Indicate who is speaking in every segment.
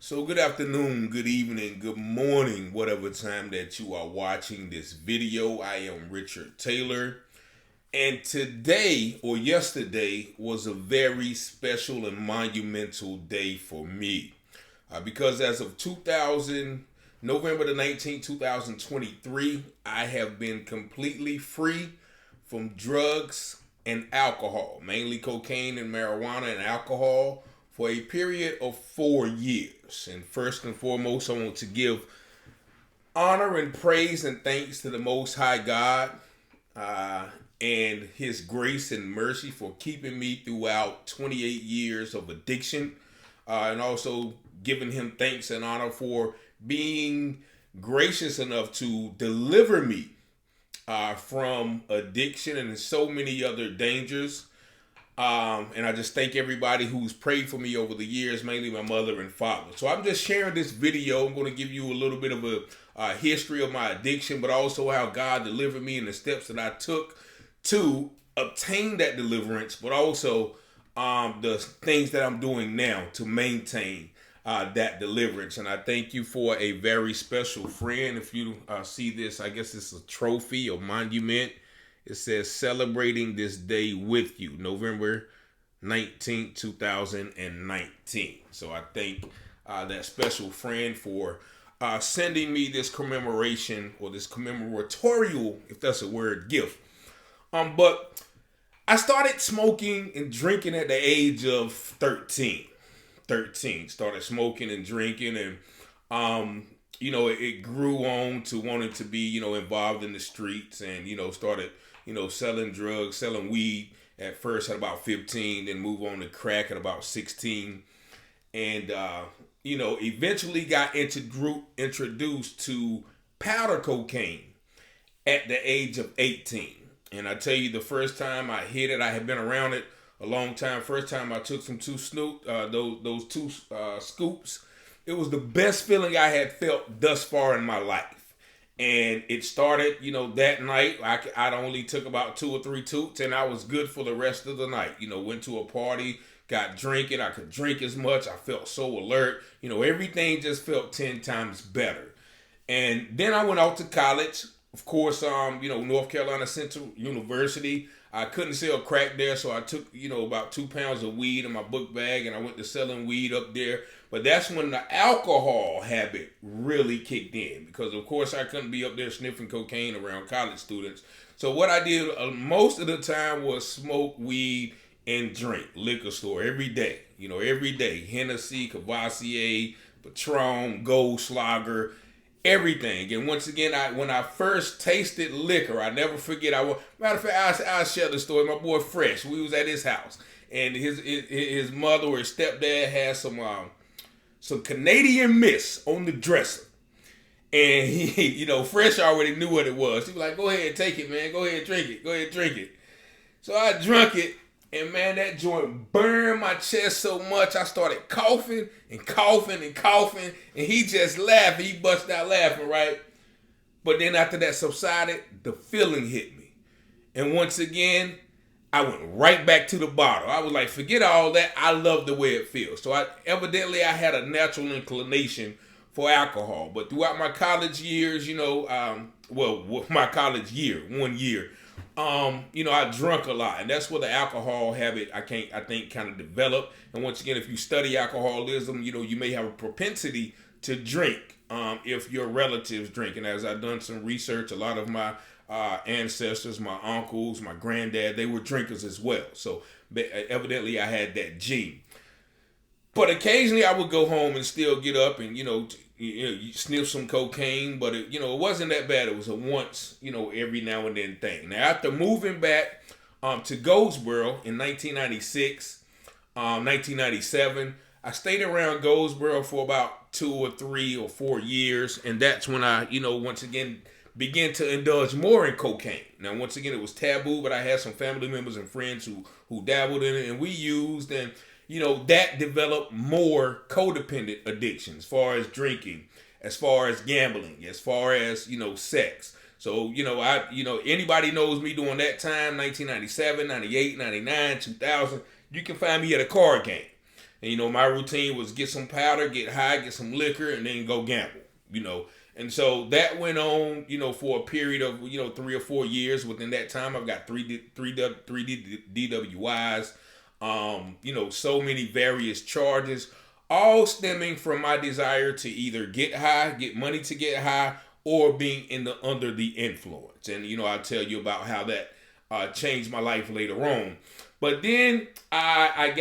Speaker 1: So good afternoon, good evening, good morning, whatever time that you are watching this video. I am Richard Taylor. And today or yesterday was a very special and monumental day for me. Because as of November the 19th, 2023, I have been completely free from drugs and alcohol, mainly cocaine and marijuana and alcohol, for a period of 4 years. And first and foremost, I want to give honor and praise and thanks to the Most High God and His grace and mercy for keeping me throughout 28 years of addiction, and also giving Him thanks and honor for being gracious enough to deliver me from addiction and so many other dangers. And I just thank everybody who's prayed for me over the years, mainly my mother and father. So I'm just sharing this video. I'm going to give you a little bit of a history of my addiction, but also how God delivered me and the steps that I took to obtain that deliverance, but also the things that I'm doing now to maintain that deliverance. And I thank you for a very special friend. If you see this, I guess it's a trophy or monument. It says celebrating this day with you, November 19th, 2019. So I thank that special friend for sending me this commemoration or this commemoratorial, if that's a word, gift. But I started smoking and drinking at the age of 13. Started smoking and drinking, and it grew on to wanting to be, involved in the streets, and, started, selling drugs, selling weed at first at about 15, then move on to crack at about 16. And, eventually got introduced to powder cocaine at the age of 18. And I tell you, the first time I hit it, I had been around it a long time. First time I took some those two scoops, it was the best feeling I had felt thus far in my life. And it started, that night. I only took about 2 or 3 toots, and I was good for the rest of the night. Went to a party, got drinking. I could drink as much. I felt so alert. Everything just felt 10 times better. And then I went out to college. Of course, North Carolina Central University. I couldn't sell crack there, so I took, about 2 pounds of weed in my book bag, and I went to selling weed up there. But that's when the alcohol habit really kicked in, because, of course, I couldn't be up there sniffing cocaine around college students. So what I did most of the time was smoke weed and drink liquor store every day. Every day. Hennessy, Cavassier, Patron, Goldschlager, everything. And once again, when I first tasted liquor, I never forget. Matter of fact, I'll share the story. My boy Fresh, we was at his house, and his mother or his stepdad had some Canadian Mist on the dresser. And he, Fresh already knew what it was. He was like, "Go ahead, take it, man. Go ahead, drink it. Go ahead, drink it." So I drank it, and man, that joint burned my chest so much, I started coughing and coughing and coughing, and he just laughed. He busted out laughing, right? But then after that subsided, the feeling hit me. And once again, I went right back to the bottle. I was like, forget all that. I love the way it feels. So I had a natural inclination for alcohol. But throughout my college years, my college year, 1 year, I drunk a lot, and that's where the alcohol habit I think kind of developed. And once again, if you study alcoholism, you may have a propensity to drink if your relatives drink. And as I've done some research, a lot of my ancestors, my uncles, my granddad, they were drinkers as well. So evidently I had that gene. But occasionally I would go home and still get up and, you sniff some cocaine, but it wasn't that bad. It was a once, every now and then thing. Now, after moving back to Goldsboro in 1996, 1997, I stayed around Goldsboro for about 2 or 3 or 4 years, and that's when I, once again began to indulge more in cocaine. Now, once again, it was taboo, but I had some family members and friends who dabbled in it, and we used, and that developed more codependent addictions as far as drinking, as far as gambling, as far as, sex. So, anybody knows me during that time, 1997, 98, 99, 2000, you can find me at a card game. And, my routine was get some powder, get high, get some liquor, and then go gamble. And so that went on, for a period of, 3 or 4 years. Within that time, I've got three DWIs, so many various charges, all stemming from my desire to either get high, get money to get high, or being under the influence. And, I'll tell you about how that changed my life later on. But then I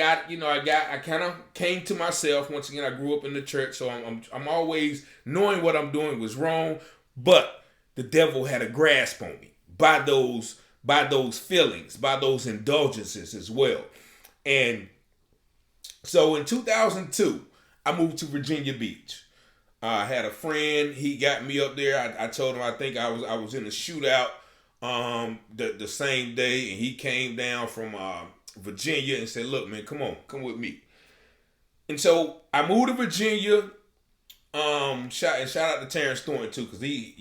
Speaker 1: kind of came to myself. Once again, I grew up in the church, so I'm always knowing what I'm doing was wrong. But the devil had a grasp on me by those feelings, by those indulgences as well. And so in 2002, I moved to Virginia Beach. I had a friend. He got me up there. I told him I think I was in a shootout the same day, and he came down from Virginia and said, "Look, man, come with me." And so I moved to Virginia. Shout out to Terrence Thornton too, because he,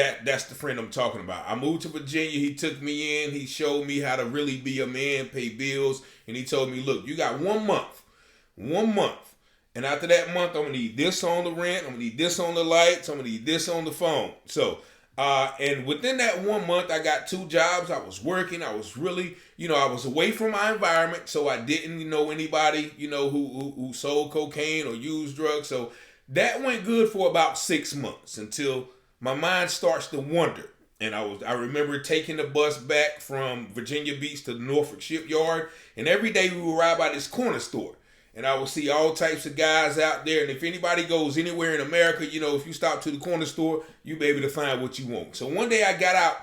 Speaker 1: that's the friend I'm talking about. I moved to Virginia. He took me in. He showed me how to really be a man, pay bills, and he told me, "Look, you got 1 month, and after that month, I'm gonna need this on the rent. I'm gonna need this on the lights. I'm gonna need this on the phone." So. And within that 1 month, I got 2 jobs. I was working. I was really, I was away from my environment, so I didn't know anybody, who sold cocaine or used drugs. So that went good for about 6 months until my mind starts to wander. And I remember taking the bus back from Virginia Beach to the Norfolk Shipyard, and every day we would ride by this corner store. And I would see all types of guys out there. And if anybody goes anywhere in America, if you stop to the corner store, you'll be able to find what you want. So one day I got out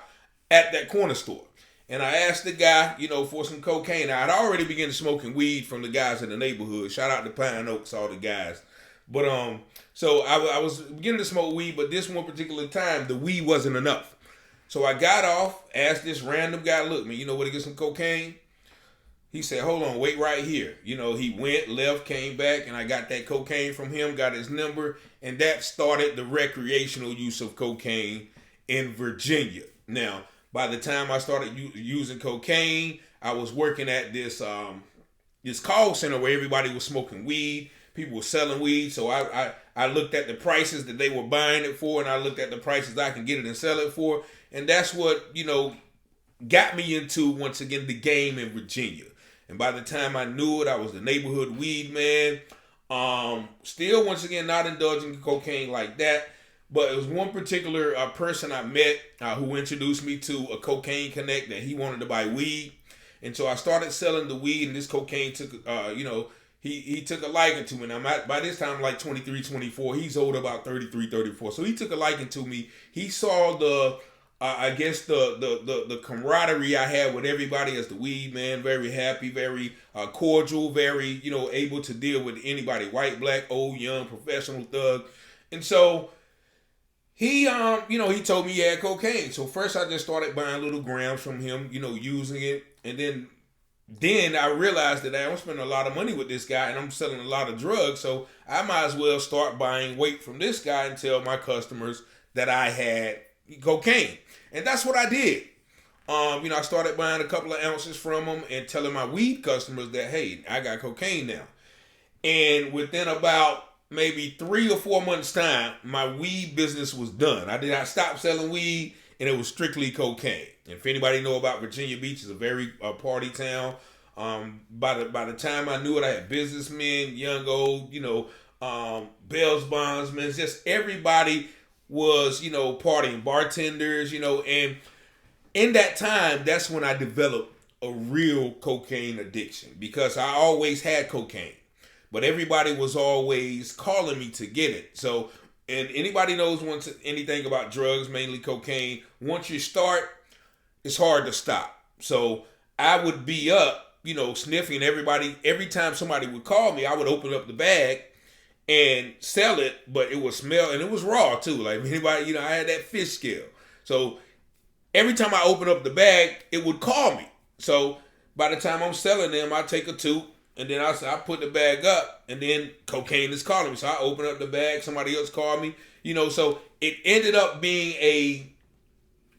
Speaker 1: at that corner store. And I asked the guy, for some cocaine. I'd already begun smoking weed from the guys in the neighborhood. Shout out to Pine Oaks, all the guys. But so I was beginning to smoke weed. But this one particular time, the weed wasn't enough. So I got off, asked this random guy, "Look, man, you know where to get some cocaine?" He said, "Hold on, wait right here." He went, left, came back, and I got that cocaine from him, got his number, and that started the recreational use of cocaine in Virginia. Now, by the time I started using cocaine, I was working at this call center where everybody was smoking weed. People were selling weed, so I looked at the prices that they were buying it for, and I looked at the prices I can get it and sell it for, and that's what, got me into, once again, the game in Virginia. And by the time I knew it, I was the neighborhood weed man. Still, once again, not indulging in cocaine like that. But it was one particular person I met who introduced me to a cocaine connect that he wanted to buy weed. And so I started selling the weed, and this cocaine took, he took a liking to me. Now, by this time, like 23, 24. He's old, about 33, 34. So he took a liking to me. He saw the camaraderie I had with everybody as the weed man. Very happy, very cordial, very, able to deal with anybody, white, black, old, young, professional, thug. And so he told me he had cocaine. So first I just started buying little grams from him, using it. And then I realized that I'm spending a lot of money with this guy and I'm selling a lot of drugs. So I might as well start buying weight from this guy and tell my customers that I had cocaine. And that's what I did. I started buying a couple of ounces from him and telling my weed customers that, hey, I got cocaine now. And within about maybe 3 or 4 months' time, my weed business was done. I stopped selling weed, and it was strictly cocaine. If anybody know about Virginia Beach, it's a very party town. By the time I knew it, I had businessmen, young, old, bails bondsmen, just everybody was, partying, bartenders, and in that time, that's when I developed a real cocaine addiction, because I always had cocaine, but everybody was always calling me to get it. So, and anybody knows anything about drugs, mainly cocaine, once you start, it's hard to stop. So I would be up, sniffing everybody. Every time somebody would call me, I would open up the bag and sell it, but it would smell, and it was raw too. Like anybody, I had that fish scale. So every time I open up the bag, it would call me. So by the time I'm selling them, I take a toot, and then I put the bag up, and then cocaine is calling me. So I open up the bag, somebody else called me. So it ended up being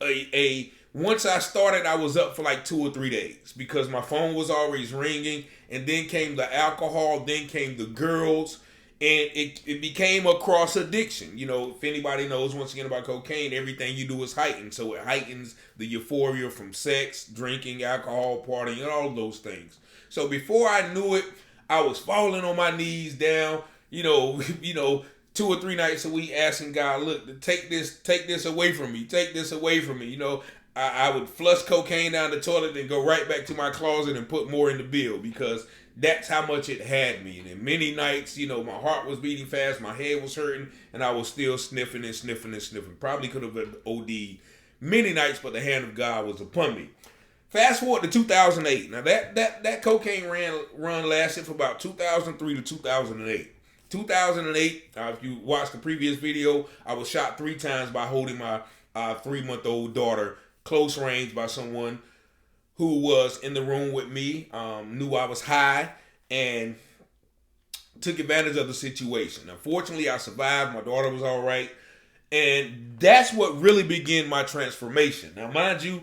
Speaker 1: a once I started, I was up for like 2 or 3 days because my phone was always ringing, and then came the alcohol, then came the girls, and it became a cross addiction. You know, if anybody knows once again about cocaine, everything you do is heightened. So it heightens the euphoria from sex, drinking, alcohol, partying, and all of those things. So before I knew it, I was falling on my knees down, you know, 2 or 3 nights a week asking God, look, take this away from me. Take this away from me. You know, I would flush cocaine down the toilet and go right back to my closet and put more in the bill because that's how much it had me. And many nights, you know, my heart was beating fast, my head was hurting, and I was still sniffing and sniffing and sniffing. Probably could have been OD many nights, but the hand of God was upon me. Fast forward to 2008. Now that cocaine run lasted for about 2003 to 2008. 2008, if you watched the previous video, I was shot 3 times by holding my 3-month-old daughter close range by someone who was in the room with me, knew I was high, and took advantage of the situation. Unfortunately, I survived. My daughter was all right. And that's what really began my transformation. Now, mind you,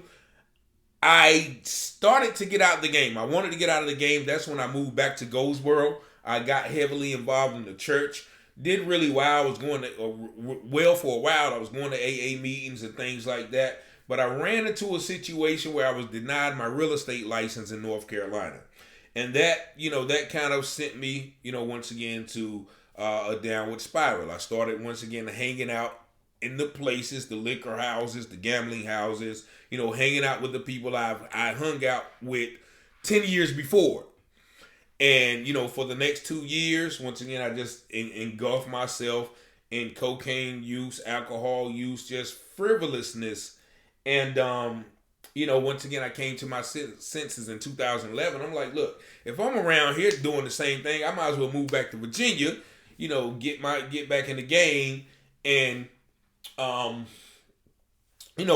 Speaker 1: I started to get out of the game. I wanted to get out of the game. That's when I moved back to Goldsboro. I got heavily involved in the church. Did really well. I was going to, well for a while. I was going to AA meetings and things like that. But I ran into a situation where I was denied my real estate license in North Carolina. And that, that kind of sent me, once again to a downward spiral. I started once again hanging out in the places, the liquor houses, the gambling houses, hanging out with the people I hung out with 10 years before. And, for the next 2 years, once again, I just engulfed myself in cocaine use, alcohol use, just frivolousness. And, once again, I came to my senses in 2011. I'm like, look, if I'm around here doing the same thing, I might as well move back to Virginia, get back in the game and,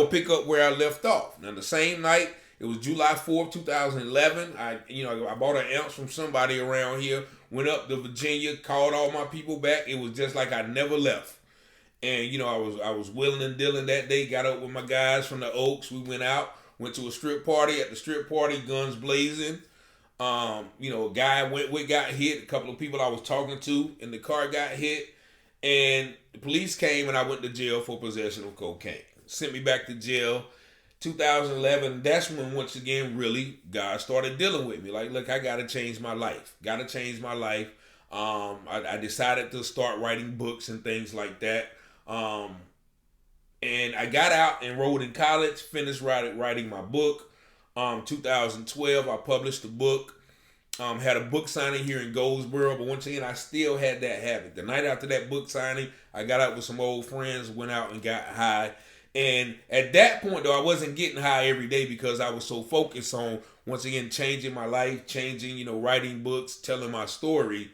Speaker 1: pick up where I left off. Now, the same night, it was July 4th, 2011. I bought an ounce from somebody around here, went up to Virginia, called all my people back. It was just like I never left. And, I was willing and dealing that day, got up with my guys from the Oaks. We went out, went to a strip party. At the strip party, guns blazing. A guy I went with got hit. A couple of people I was talking to in the car got hit. And the police came and I went to jail for possession of cocaine. Sent me back to jail. 2011, that's when once again really God started dealing with me. Like, look, I gotta change my life. I decided to start writing books and things like that. And I got out, enrolled in college, finished writing my book. 2012, I published the book. Had a book signing here in Goldsboro, but once again, I still had that habit. The night after that book signing, I got out with some old friends, went out and got high. And at that point, though, I wasn't getting high every day because I was so focused on, once again, changing my life, writing books, telling my story.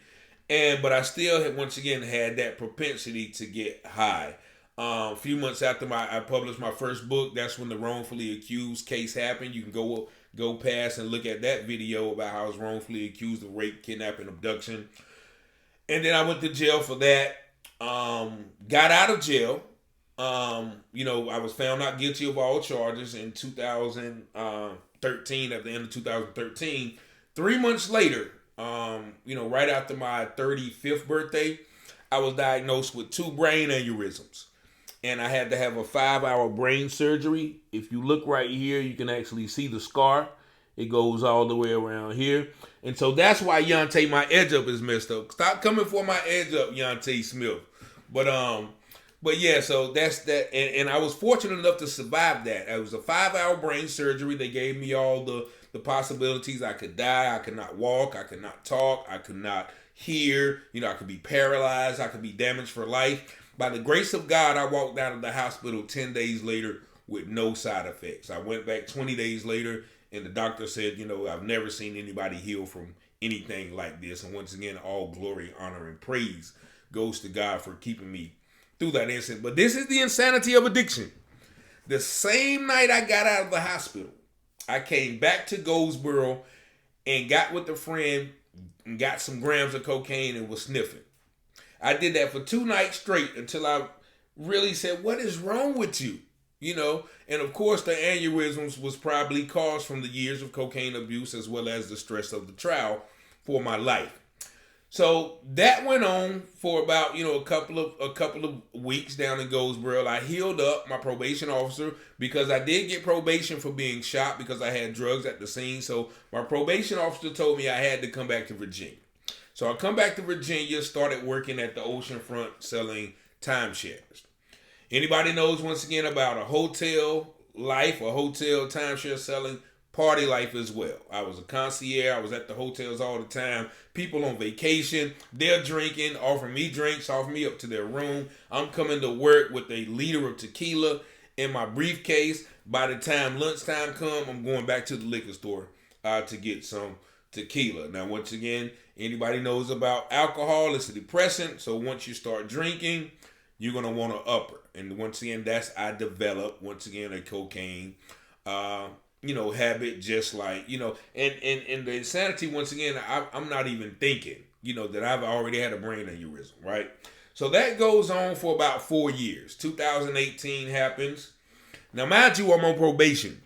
Speaker 1: But I still had, once again, had that propensity to get high. A few months after I published my first book, that's when the wrongfully accused case happened. You can go past and look at that video about how I was wrongfully accused of rape, kidnapping, abduction. And then I went to jail for that. Got out of jail. I was found not guilty of all charges in 2013, at the end of 2013. 3 months later, right after my 35th birthday, I was diagnosed with 2 brain aneurysms. And I had to have a 5-hour brain surgery. If you look right here, you can actually see the scar. It goes all the way around here. And so that's why Yante, my edge up is messed up. Stop coming for my edge up, Yante Smith. But yeah, so that's that. And I was fortunate enough to survive that. It was a 5-hour brain surgery. They gave me all the possibilities. I could die. I could not walk. I could not talk. I could not hear. I could be paralyzed. I could be damaged for life. By the grace of God, I walked out of the hospital 10 days later with no side effects. I went back 20 days later, and the doctor said, I've never seen anybody heal from anything like this. And once again, all glory, honor, and praise goes to God for keeping me through that incident. But this is the insanity of addiction. The same night I got out of the hospital, I came back to Goldsboro and got with a friend and got some grams of cocaine and was sniffing. I did that for 2 nights straight until I really said, what is wrong with you? And of course the aneurysms was probably caused from the years of cocaine abuse as well as the stress of the trial. for my life. So that went on for about, a couple of weeks down in Goldsboro. I healed up my probation officer because I did get probation for being shot because I had drugs at the scene. So my probation officer told me I had to come back to Virginia. So I come back to Virginia, started working at the oceanfront selling timeshares. Anybody knows once again about a hotel life, a hotel timeshare selling, party life as well. I was a concierge. I was at the hotels all the time. People on vacation, they're drinking, offering me drinks, offering me up to their room. I'm coming to work with a liter of tequila in my briefcase. By the time lunchtime comes, I'm going back to the liquor store to get some tequila. Now, once again, anybody knows about alcohol, it's a depressant. So once you start drinking, you're going to want to upper. And once again, I developed, once again, a cocaine habit, just like, and the insanity, once again, I'm not even thinking, that I've already had a brain aneurysm, right? So that goes on for about 4 years. 2018 happens. Now, mind you, I'm on probation.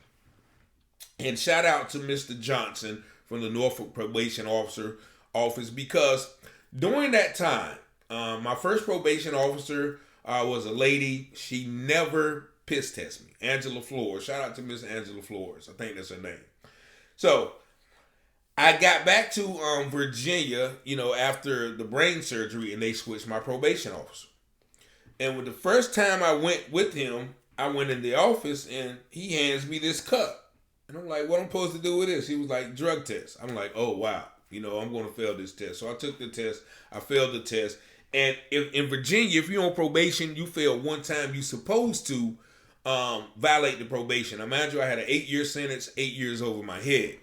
Speaker 1: And shout out to Mr. Johnson from the Norfolk Probation Office, because during that time, my first probation officer was a lady. She never piss test me. Angela Flores. Shout out to Miss Angela Flores. I think that's her name. So I got back to Virginia, after the brain surgery, and they switched my probation officer. And with the first time I went with him, I went in the office and he hands me this cup. And I'm like, what am I supposed to do with this? He was like, drug test. I'm like, oh, wow. I'm going to fail this test. So I took the test. I failed the test. And in Virginia, if you're on probation, you fail one time, you're supposed to violate the probation. Now, mind you, I had an 8-year sentence, 8 years over my head.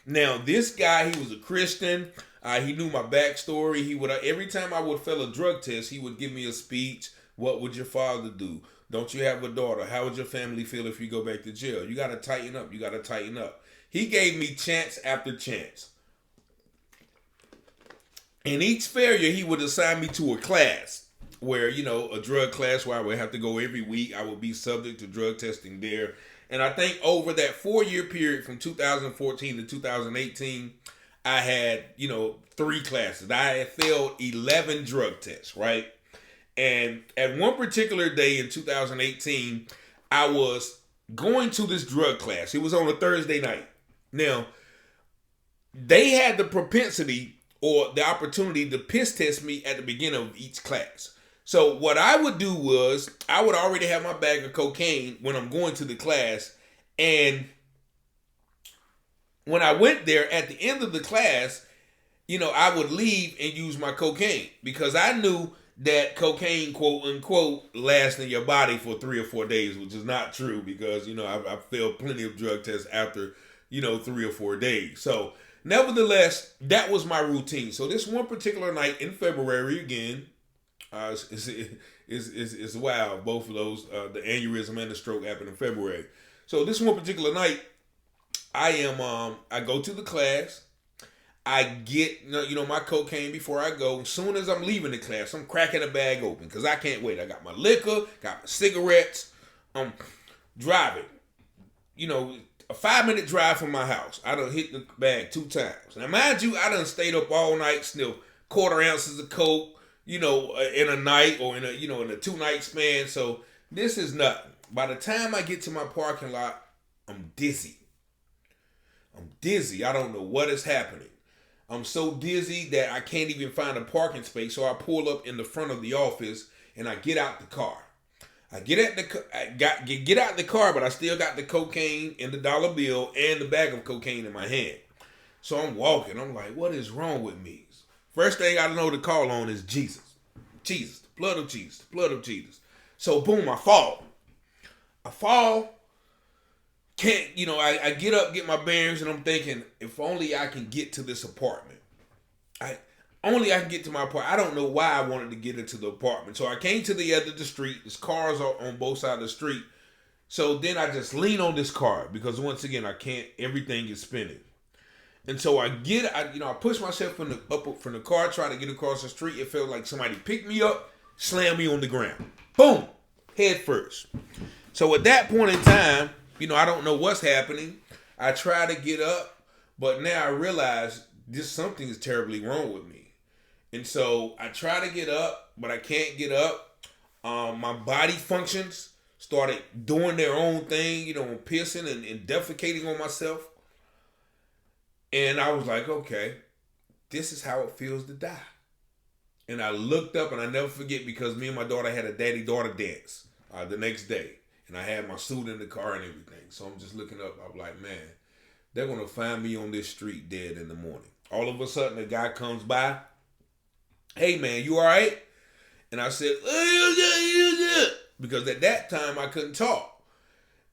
Speaker 1: Now, this guy, he was a Christian. He knew my backstory. He would every time I would fail a drug test, he would give me a speech. What would your father do? Don't you have a daughter? How would your family feel if you go back to jail? You got to tighten up. You got to tighten up. He gave me chance after chance. In each failure, he would assign me to a class where, a drug class where I would have to go every week. I would be subject to drug testing there. And I think over that 4-year period from 2014 to 2018, I had, 3 classes. I had failed 11 drug tests, right? And at one particular day in 2018, I was going to this drug class. It was on a Thursday night. Now, they had the propensity or the opportunity to piss test me at the beginning of each class. So what I would do was I would already have my bag of cocaine when I'm going to the class. And when I went there at the end of the class, I would leave and use my cocaine because I knew that cocaine, quote unquote, lasts in your body for 3 or 4 days, which is not true because, I failed plenty of drug tests after, 3 or 4 days. So nevertheless, that was my routine. So this one particular night in February, again, it's wild. Both of those, the aneurysm and the stroke happened in February. So this one particular night, I go to the class. I get, my cocaine before I go. As soon as I'm leaving the class, I'm cracking the bag open because I can't wait. I got my liquor, got my cigarettes. I'm driving, a 5-minute drive from my house. I done hit the bag 2 times. Now, mind you, I done stayed up all night, still quarter ounces of coke, in a night or in a 2-night span. So this is nothing. By the time I get to my parking lot, I'm dizzy. I don't know what is happening. I'm so dizzy that I can't even find a parking space. So I pull up in the front of the office and I get out the car. I get out the car, but I still got the cocaine and the dollar bill and the bag of cocaine in my hand. So I'm walking. I'm like, what is wrong with me? First thing I know to call on is Jesus. Jesus, the blood of Jesus, the blood of Jesus. So boom, I fall. Can't, I get up, get my bearings, and I'm thinking, if only I can get to this apartment. Only I can get to my apartment. I don't know why I wanted to get into the apartment. So I came to the end of the street. There's cars on both sides of the street. So then I just lean on this car because once again, everything is spinning. And so I push myself from the car, try to get across the street. It felt like somebody picked me up, slammed me on the ground. Boom, head first. So at that point in time, I don't know what's happening. I try to get up, but now I realize this something is terribly wrong with me. And so I try to get up, but I can't get up. My body functions started doing their own thing, pissing and defecating on myself. And I was like, okay, this is how it feels to die. And I looked up, and I never forget, because me and my daughter had a daddy-daughter dance the next day. And I had my suit in the car and everything. So I'm just looking up. I'm like, man, they're going to find me on this street dead in the morning. All of a sudden, a guy comes by. Hey, man, you all right? And I said, because at that time, I couldn't talk.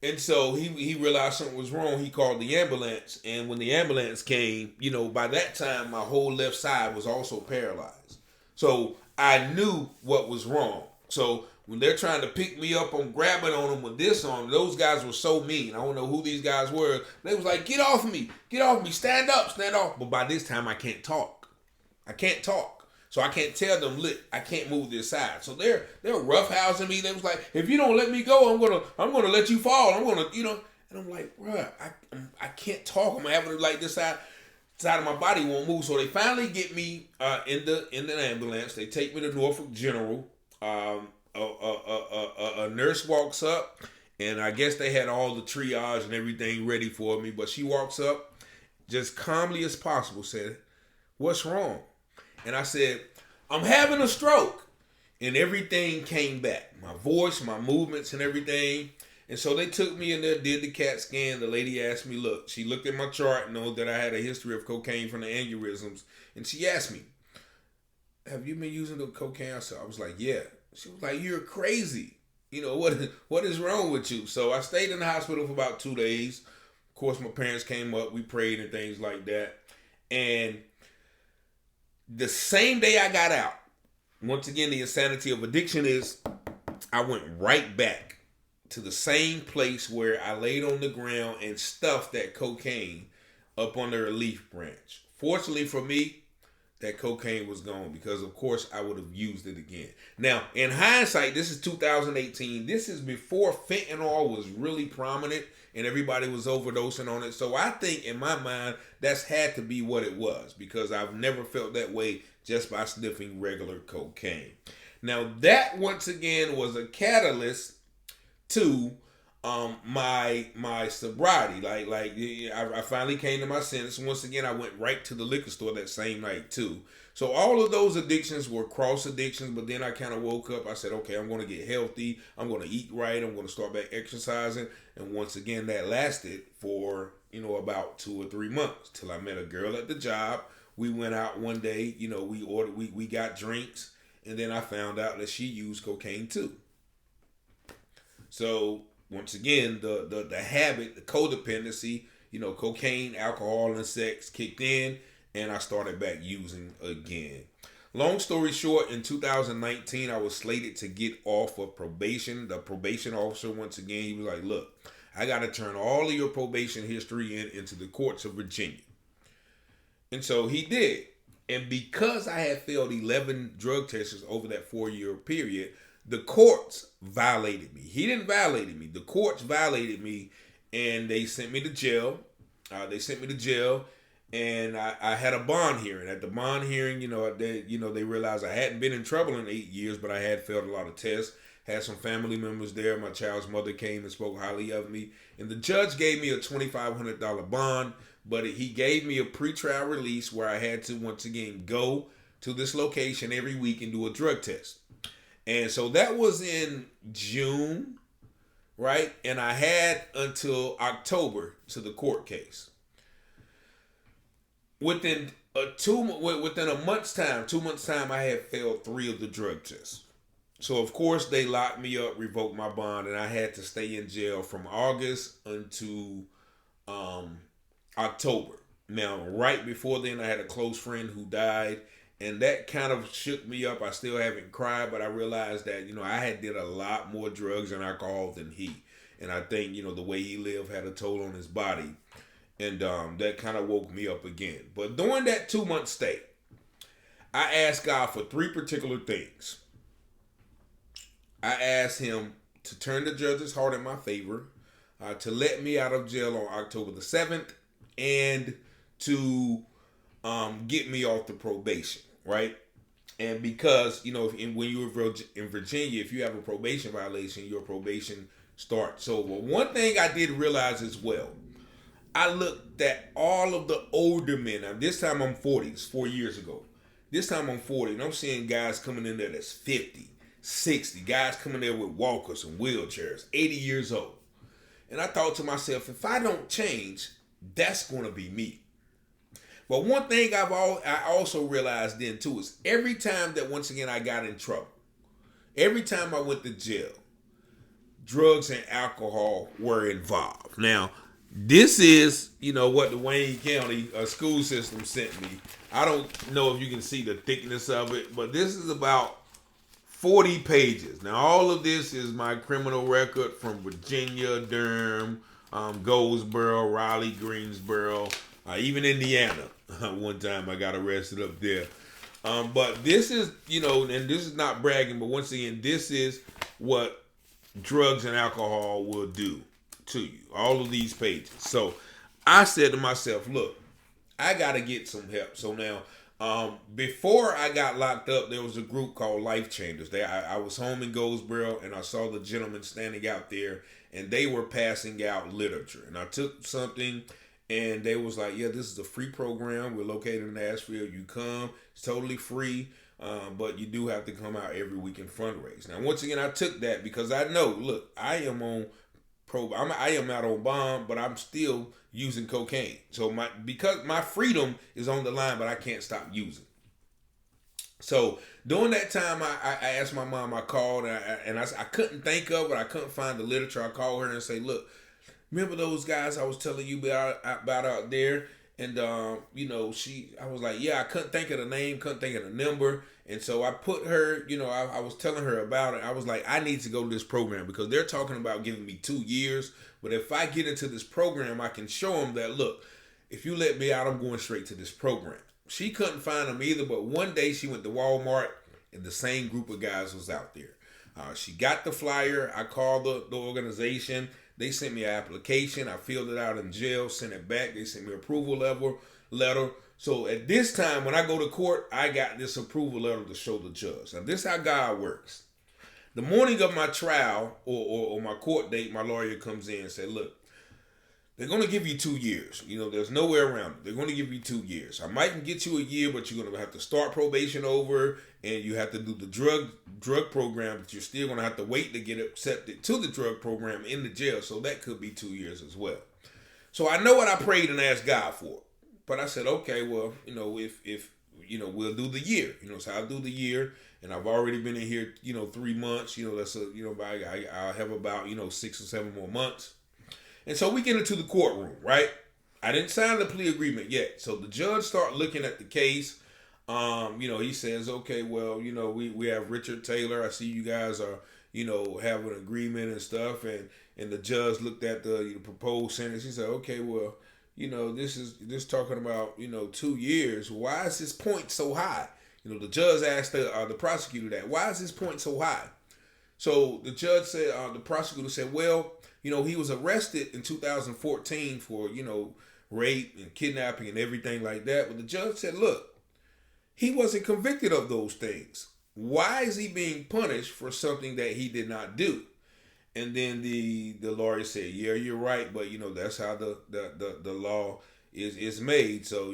Speaker 1: And so he realized something was wrong. He called the ambulance. And when the ambulance came, by that time, my whole left side was also paralyzed. So I knew what was wrong. So when they're trying to pick me up, I'm grabbing on them with this on. Those guys were so mean. I don't know who these guys were. They was like, get off me, stand up, stand off. But by this time, I can't talk. So I can't tell them, look, I can't move this side. So they're roughhousing me. They was like, if you don't let me go, I'm gonna let you fall. And I'm like, bruh, I can't talk. I'm having like this side of my body won't move. So they finally get me in the ambulance. They take me to Norfolk General. A nurse walks up, and I guess they had all the triage and everything ready for me. But she walks up, just calmly as possible, said, "What's wrong?" And I said, "I'm having a stroke." And everything came back. My voice, my movements, and everything. And so they took me in there, did the CAT scan. The lady asked me, she looked at my chart, know that I had a history of cocaine from the aneurysms. And she asked me, "Have you been using the cocaine?" I was like, "Yeah." She was like, "You're crazy. What is wrong with you?" So I stayed in the hospital for about 2 days. Of course, my parents came up. We prayed and things like that. And the same day I got out, once again, the insanity of addiction is I went right back to the same place where I laid on the ground and stuffed that cocaine up under a leaf branch. Fortunately for me, that cocaine was gone, because of course I would have used it again. Now, in hindsight, this is 2018. This is before fentanyl was really prominent and everybody was overdosing on it. So I think in my mind, that's had to be what it was, because I've never felt that way just by sniffing regular cocaine. Now, that once again was a catalyst to my sobriety. I finally came to my senses. Once again, I went right to the liquor store that same night too. So all of those addictions were cross addictions, but then I kind of woke up. I said, okay, I'm going to get healthy. I'm going to eat right. I'm going to start back exercising. And once again, that lasted for, about 2 or 3 months till I met a girl at the job. We went out one day, we got drinks, and then I found out that she used cocaine too. So once again, the habit, the codependency, cocaine, alcohol, and sex kicked in, and I started back using again. Long story short, in 2019, I was slated to get off of probation. The probation officer, once again, he was like, look, I got to turn all of your probation history into the courts of Virginia. And so he did. And because I had failed 11 drug tests over that 4-year period, the courts violated me. He didn't violate me. The courts violated me, and they sent me to jail. And I had a bond hearing. At the bond hearing, they realized I hadn't been in trouble in 8 years, but I had failed a lot of tests. Had some family members there. My child's mother came and spoke highly of me. And the judge gave me a $2,500 bond, but he gave me a pretrial release where I had to, once again, go to this location every week and do a drug test. And so that was in June, right? And I had until October to the court case. Within a month's time, 2 months' time, I had failed 3 of the drug tests. So, of course, they locked me up, revoked my bond, and I had to stay in jail from August until October. Now, right before then, I had a close friend who died, and that kind of shook me up. I still haven't cried, but I realized that, I had did a lot more drugs and alcohol than he. And I think, the way he lived had a toll on his body. And that kind of woke me up again. But during that 2-month stay, I asked God for 3 particular things. I asked him to turn the judge's heart in my favor, to let me out of jail on October the 7th, and to get me off the probation, right? And because, when you're in Virginia, if you have a probation violation, your probation starts over. One thing I did realize as well, I looked at all of the older men. Now, this time I'm 40. It's 4 years ago. This time I'm 40, and I'm seeing guys coming in there that's 50, 60. Guys coming there with walkers and wheelchairs, 80 years old. And I thought to myself, if I don't change, that's going to be me. But one thing I also realized then too is every time that once again I got in trouble, every time I went to jail, drugs and alcohol were involved. Now, this is, what the Wayne County school system sent me. I don't know if you can see the thickness of it, but this is about 40 pages. Now, all of this is my criminal record from Virginia, Durham, Goldsboro, Raleigh, Greensboro, even Indiana. One time I got arrested up there. But this is, and this is not bragging, but once again, this is what drugs and alcohol will do to you. All of these pages. So I said to myself, look, I got to get some help. So now, before I got locked up, there was a group called Life Changers. I was home in Goldsboro, and I saw the gentleman standing out there, and they were passing out literature. And I took something, and they was like, yeah, this is a free program. We're located in Nashville. You come. It's totally free, but you do have to come out every week and fundraise. Now, once again, I took that because I know, look, I am out on bond, but I'm still using cocaine. So because my freedom is on the line, but I can't stop using. So during that time, I asked my mom. I called and I couldn't think of it. I couldn't find the literature. I called her and say, look, remember those guys I was telling you about out there? And I was like, yeah, I couldn't think of the name, couldn't think of the number. And so I put her, I was telling her about it. I was like, I need to go to this program because they're talking about giving me 2 years. But if I get into this program, I can show them that, look, if you let me out, I'm going straight to this program. She couldn't find them either. But one day she went to Walmart and the same group of guys was out there. She got the flyer. I called the organization. They sent me an application. I filled it out in jail, sent it back. They sent me an approval letter. So at this time, when I go to court, I got this approval letter to show the judge. Now, this is how God works. The morning of my trial or my court date, my lawyer comes in and said, look, they're going to give you 2 years. There's no way around it. They're going to give you 2 years. I might get you a year, but you're going to have to start probation over, and you have to do the drug program, but you're still going to have to wait to get accepted to the drug program in the jail. So that could be 2 years as well. So I know what I prayed and asked God for. But I said, okay, well, if we'll do the year. So I'll do the year, and I've already been in here, 3 months. I'll have about 6 or 7 more months. And so we get into the courtroom, right? I didn't sign the plea agreement yet. So the judge started looking at the case. He says, okay, well, we have Richard Taylor. I see you guys are, have an agreement and stuff. And the judge looked at the proposed sentence. He said, okay, well, this talking about, 2 years. Why is this point so high? The judge asked the prosecutor that. Why is this point so high? So the judge said, the prosecutor said, well, he was arrested in 2014 for, rape and kidnapping and everything like that. But the judge said, look, he wasn't convicted of those things. Why is he being punished for something that he did not do? And then the lawyer said, yeah, you're right. But, that's how the law is made. So,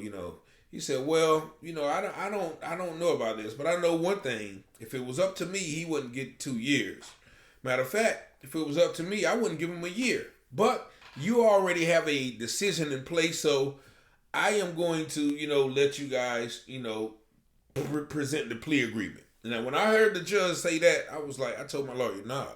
Speaker 1: he said, well, I don't know about this, but I know one thing. If it was up to me, he wouldn't get 2 years. Matter of fact, if it was up to me, I wouldn't give him a year. But you already have a decision in place, so I am going to, let you guys, present the plea agreement. Now, when I heard the judge say that, I told my lawyer, nah,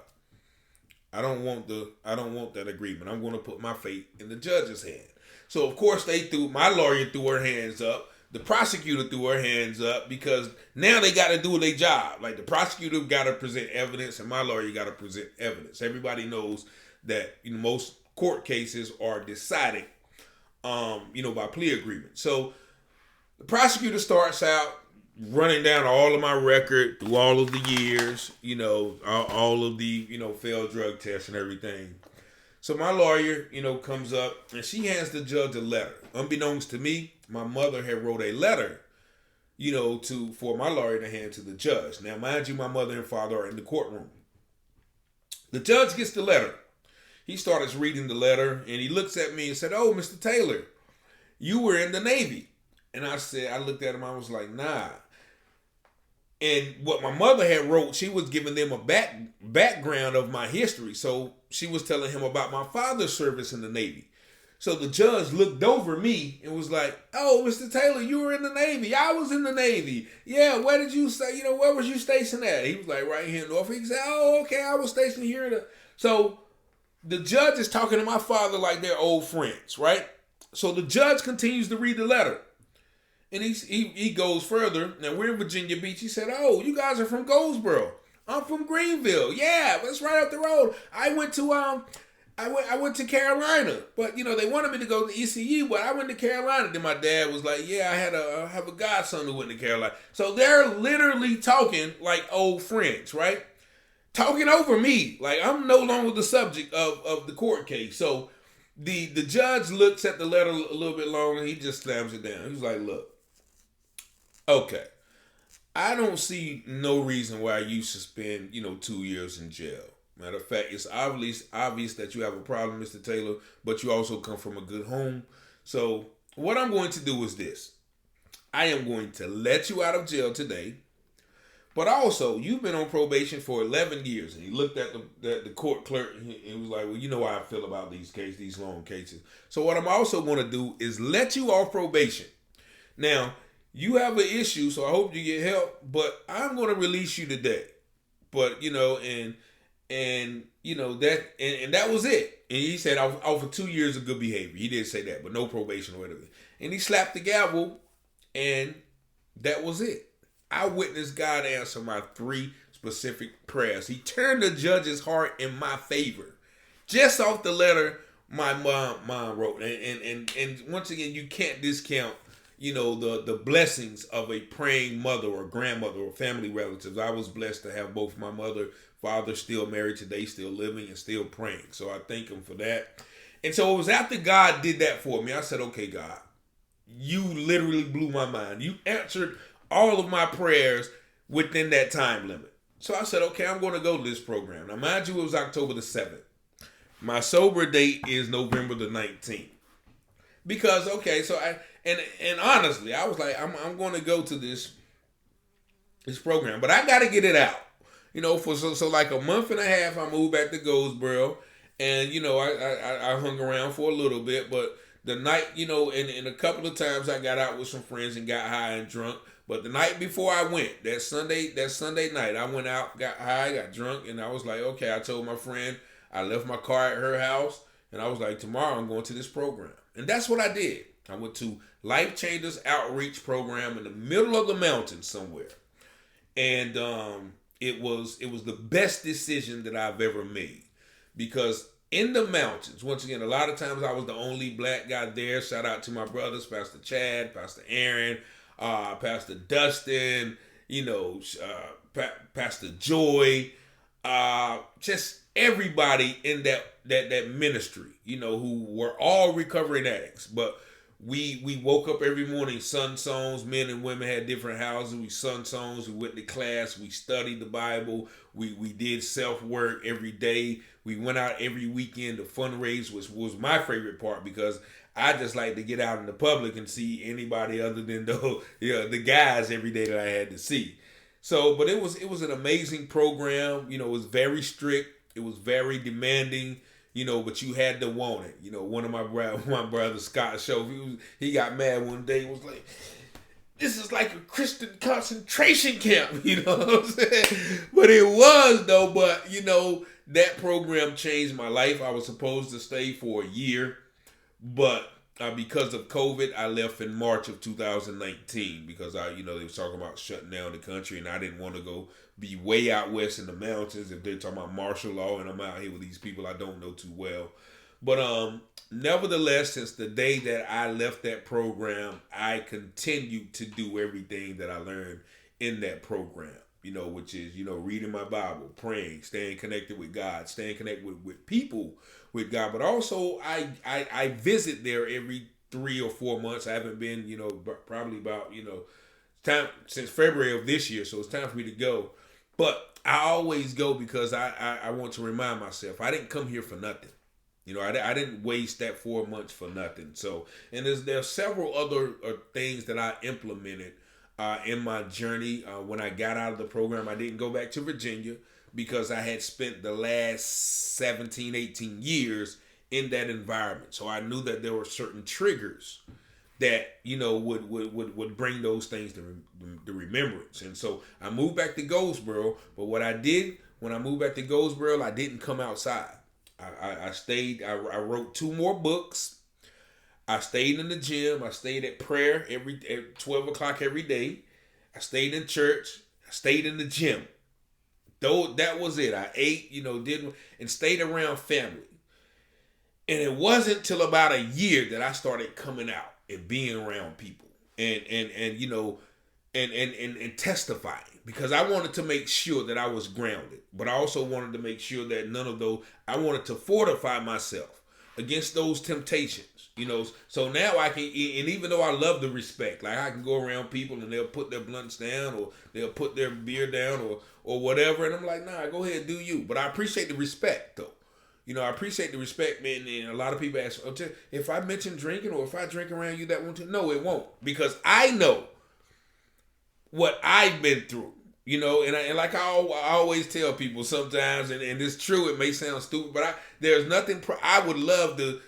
Speaker 1: I don't want that agreement. I'm going to put my faith in the judge's hand. So, of course, my lawyer threw her hands up. The prosecutor threw her hands up because now they got to do their job. Like the prosecutor got to present evidence and my lawyer got to present evidence. Everybody knows that most court cases are decided, by plea agreement. So the prosecutor starts out running down all of my record through all of the years, all of the, failed drug tests and everything. So my lawyer, comes up and she hands the judge a letter. Unbeknownst to me, my mother had wrote a letter, for my lawyer to hand to the judge. Now, mind you, my mother and father are in the courtroom. The judge gets the letter. He starts reading the letter and he looks at me and said, "Oh, Mr. Taylor, you were in the Navy." And I looked at him, I was like, "Nah." And what my mother had wrote, she was giving them a background of my history. So she was telling him about my father's service in the Navy. So the judge looked over me and was like, "Oh, Mr. Taylor, you were in the Navy. I was in the Navy. Yeah, where did you stay? Where was you stationed at?" He was like, "Right here in Norfolk." He said, "Oh, okay, I was stationed here." So the judge is talking to my father like they're old friends, right? So the judge continues to read the letter. And he goes further. Now, we're in Virginia Beach. He said, "Oh, you guys are from Goldsboro. I'm from Greenville. Yeah, that's right up the road. I went to Carolina, but they wanted me to go to ECU, but I went to Carolina." Then my dad was like, "Yeah, I have a godson who went to Carolina." So they're literally talking like old friends, right? Talking over me, like I'm no longer the subject of the court case. So the judge looks at the letter a little bit longer. He just slams it down. He's like, "Look, okay, I don't see no reason why you should spend 2 years in jail. Matter of fact, it's obvious that you have a problem, Mr. Taylor, but you also come from a good home. So what I'm going to do is this. I am going to let you out of jail today, but also you've been on probation for 11 years. And he looked at the court clerk and he was like, "Well, you know how I feel about these cases, these long cases. So what I'm also going to do is let you off probation. Now, you have an issue, so I hope you get help, but I'm going to release you today." But, that was it. And he said, "I'll offer 2 years of good behavior." He didn't say that, but no probation or whatever. And he slapped the gavel, and that was it. I witnessed God answer my 3 specific prayers. He turned the judge's heart in my favor, just off the letter my mom wrote. And once again, you can't discount the blessings of a praying mother or grandmother or family relatives. I was blessed to have both my mother, father still married today, still living and still praying. So I thank him for that. And so it was after God did that for me, I said, "Okay, God, you literally blew my mind. You answered all of my prayers within that time limit." So I said, "Okay, I'm going to go to this program." Now, mind you, it was October the 7th. My sober date is November the 19th. Because, okay, so and honestly, I was like, I'm going to go to this program, but I got to get it out. So like a month and a half, I moved back to Goldsboro, and I hung around for a little bit, but the night, and a couple of times I got out with some friends and got high and drunk. But the night before I went, that Sunday night, I went out, got high, got drunk, and I was like, okay, I told my friend, I left my car at her house, and I was like, tomorrow I'm going to this program. And that's what I did. I went to Life Changers Outreach Program in the middle of the mountains somewhere. And it was the best decision that I've ever made. Because in the mountains, once again, a lot of times I was the only black guy there. Shout out to my brothers, Pastor Chad, Pastor Aaron, Pastor Dustin, Pastor Joy, just everybody in that ministry, who were all recovering addicts. But we woke up every morning, sung songs. Men and women had different houses. We sung songs. We went to class. We studied the Bible. We did self-work every day. We went out every weekend to fundraise, which was my favorite part because I just like to get out in the public and see anybody other than the guys every day that I had to see. So, but it was an amazing program. It was very strict. It was very demanding. But you had to want it. One of my brother Scott Show, he got mad one day and was like, "This is like a Christian concentration camp," you know what I'm saying? But it was though, but that program changed my life. I was supposed to stay for a year, but because of COVID, I left in March of 2019 because they were talking about shutting down the country, and I didn't want to go be way out west in the mountains if they're talking about martial law, and I'm out here with these people I don't know too well. But nevertheless, since the day that I left that program, I continued to do everything that I learned in that program. which is, reading my Bible, praying, staying connected with God, staying connected with people with God. But also I visit there every 3 or 4 months. I haven't been, probably about, time since February of this year. So it's time for me to go. But I always go because I want to remind myself I didn't come here for nothing. I didn't waste that 4 months for nothing. So, and there's several other things that I implemented in my journey. When I got out of the program, I didn't go back to Virginia because I had spent the last 17, 18 years in that environment. So I knew that there were certain triggers that, would bring those things to the remembrance. And so I moved back to Goldsboro. But what I did when I moved back to Goldsboro, I didn't come outside. I stayed. I wrote 2 more books. I stayed in the gym. I stayed at prayer at 12 o'clock every day. I stayed in church. I stayed in the gym. Though that was it. I ate, did and stayed around family. And it wasn't till about a year that I started coming out and being around people and testifying, because I wanted to make sure that I was grounded, but I also wanted to make sure that I wanted to fortify myself against those temptations, so now I can, and even though I love the respect, like I can go around people and they'll put their blunts down or they'll put their beer down or whatever. And I'm like, nah, go ahead, do you. But I appreciate the respect though. I appreciate the respect, man. And a lot of people ask, if I mention drinking or if I drink around you, that won't. No, it won't, because I know what I've been through, and like I always tell people sometimes, and it's true, it may sound stupid, but there's nothing I would love to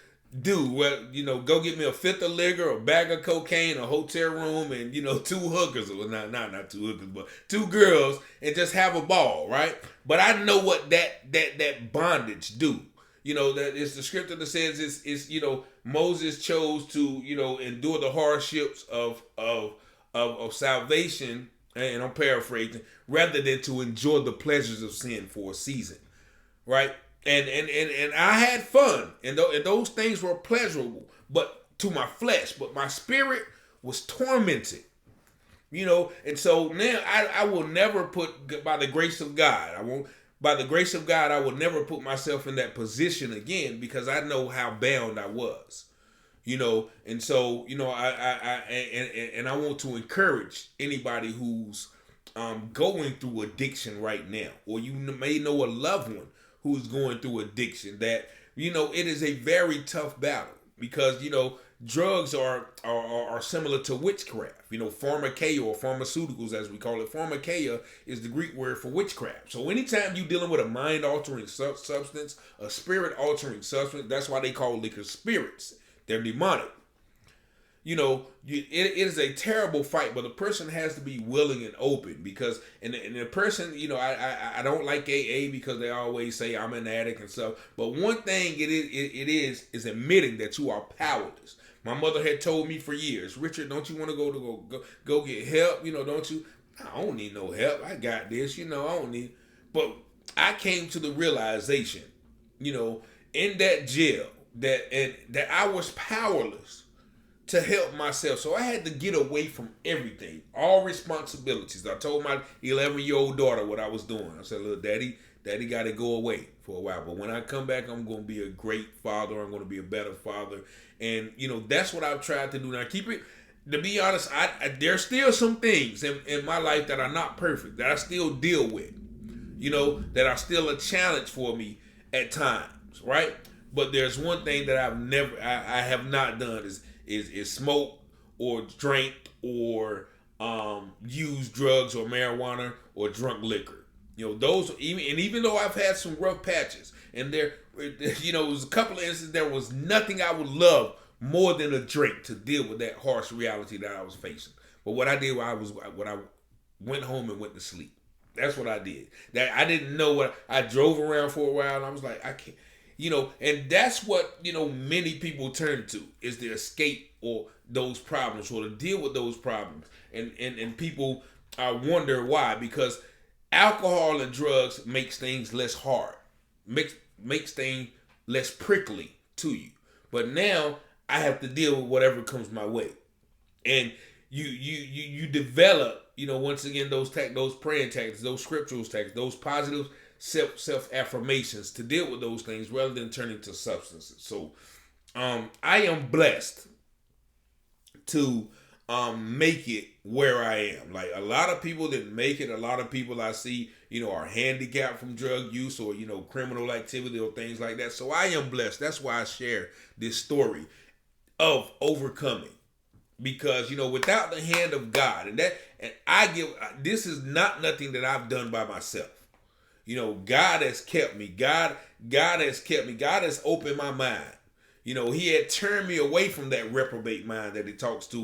Speaker 1: do. Well, go get me a fifth of liquor, a bag of cocaine, a hotel room, and 2 hookers, or not 2 hookers, but 2 girls, and just have a ball, right? But I know what that bondage do. That it's the scripture that says it's Moses chose to endure the hardships of salvation, and I'm paraphrasing, rather than to enjoy the pleasures of sin for a season, right? And I had fun, and those things were pleasurable, but to my flesh, but my spirit was tormented, And so now I will never put, by the grace of God, I will never put myself in that position again, because I know how bound I was. And so, I want to encourage anybody who's going through addiction right now, or you may know a loved one who's going through addiction, that, it is a very tough battle, because, drugs are similar to witchcraft. Pharmakeia, or pharmaceuticals as we call it. Pharmakeia is the Greek word for witchcraft. So anytime you're dealing with a mind-altering substance, a spirit-altering substance, that's why they call liquor spirits. They're demonic. It is a terrible fight, but the person has to be willing and open, because, and the person, I don't like AA because they always say I'm an addict and stuff. But one thing it is admitting that you are powerless. My mother had told me for years, Richard, don't you want to go get help? Don't you? I don't need no help. I got this. I don't need. But I came to the realization, in that jail, that I was powerless to help myself. So I had to get away from everything, all responsibilities. I told my 11-year-old daughter what I was doing. I said, look, daddy got to go away for a while. But when I come back, I'm going to be a great father. I'm going to be a better father. And, that's what I've tried to do. Now, to be honest, there's still some things in my life that are not perfect, that I still deal with, that are still a challenge for me at times, right? But there's one thing that I have not done is smoke or drink or use drugs or marijuana or drunk liquor. Those, even though I've had some rough patches, and there, it was a couple of instances, there was nothing I would love more than a drink to deal with that harsh reality that I was facing. But what I did, I went home and went to sleep. That's what I did. That I didn't know what I drove around for a while, and I was like, I can't. And that's what, many people turn to, is to escape or those problems, or to deal with those problems. And people wonder why, because alcohol and drugs makes things less hard, makes things less prickly to you. But now I have to deal with whatever comes my way. And you develop, once again, those praying tactics, those scriptural tactics, those positive self affirmations to deal with those things rather than turning to substances. So I am blessed to make it where I am. Like, a lot of people didn't make it. A lot of people I see, are handicapped from drug use or, criminal activity or things like that. So I am blessed. That's why I share this story of overcoming. Because, without the hand of God, and this is not nothing that I've done by myself. God has kept me. God has kept me. God has opened my mind. He had turned me away from that reprobate mind that he talks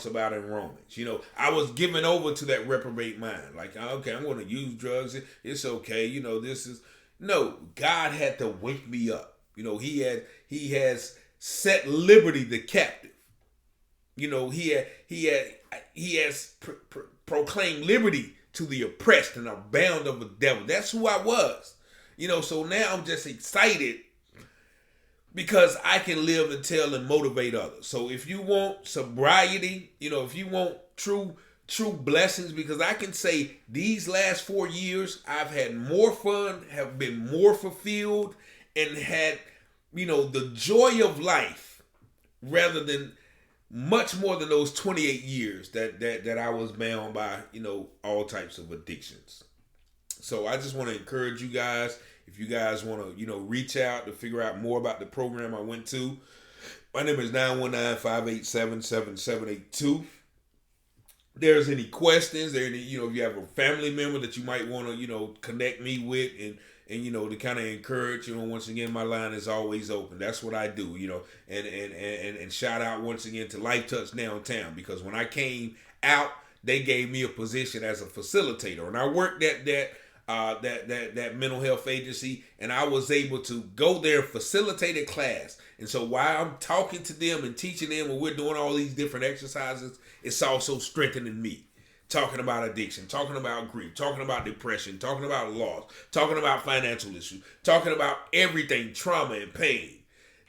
Speaker 1: about in Romans. I was given over to that reprobate mind. Like, okay, I'm going to use drugs. It's okay. No, God had to wake me up. He has set liberty the captive. He has proclaimed liberty to the oppressed and are bound of the devil. That's who I was. So now I'm just excited because I can live and tell and motivate others. So if you want sobriety, if you want true blessings, because I can say these last 4 years, I've had more fun, have been more fulfilled, and had, the joy of life rather than much more than those 28 years that I was bound by, all types of addictions. So I just want to encourage you guys, if you guys want to, reach out to figure out more about the program I went to. My number is 919-587-7782. There's any questions, if you have a family member that you might want to, connect me with and to kind of encourage, once again, my line is always open. That's what I do, and shout out once again to Life Touch Downtown, because when I came out, they gave me a position as a facilitator, and I worked at that mental health agency, and I was able to go there and facilitate a class. And so while I'm talking to them and teaching them, and we're doing all these different exercises, it's also strengthening me. Talking about addiction, talking about grief, talking about depression, talking about loss, talking about financial issues, talking about everything, trauma and pain.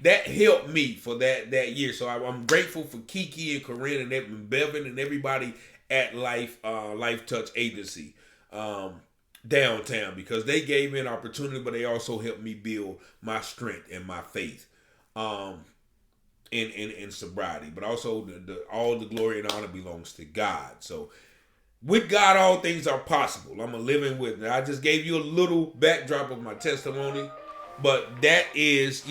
Speaker 1: That helped me for that year. So I'm grateful for Kiki and Corinne and Bevan and everybody at Life Touch Agency downtown, because they gave me an opportunity, but they also helped me build my strength and my faith in sobriety. But also all the glory and honor belongs to God. So with God, all things are possible. I'm a living witness. I just gave you a little backdrop of my testimony, but that is,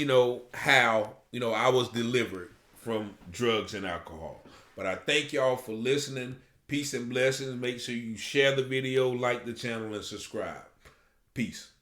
Speaker 1: how, I was delivered from drugs and alcohol. But I thank y'all for listening. Peace and blessings. Make sure you share the video, like the channel, and subscribe. Peace.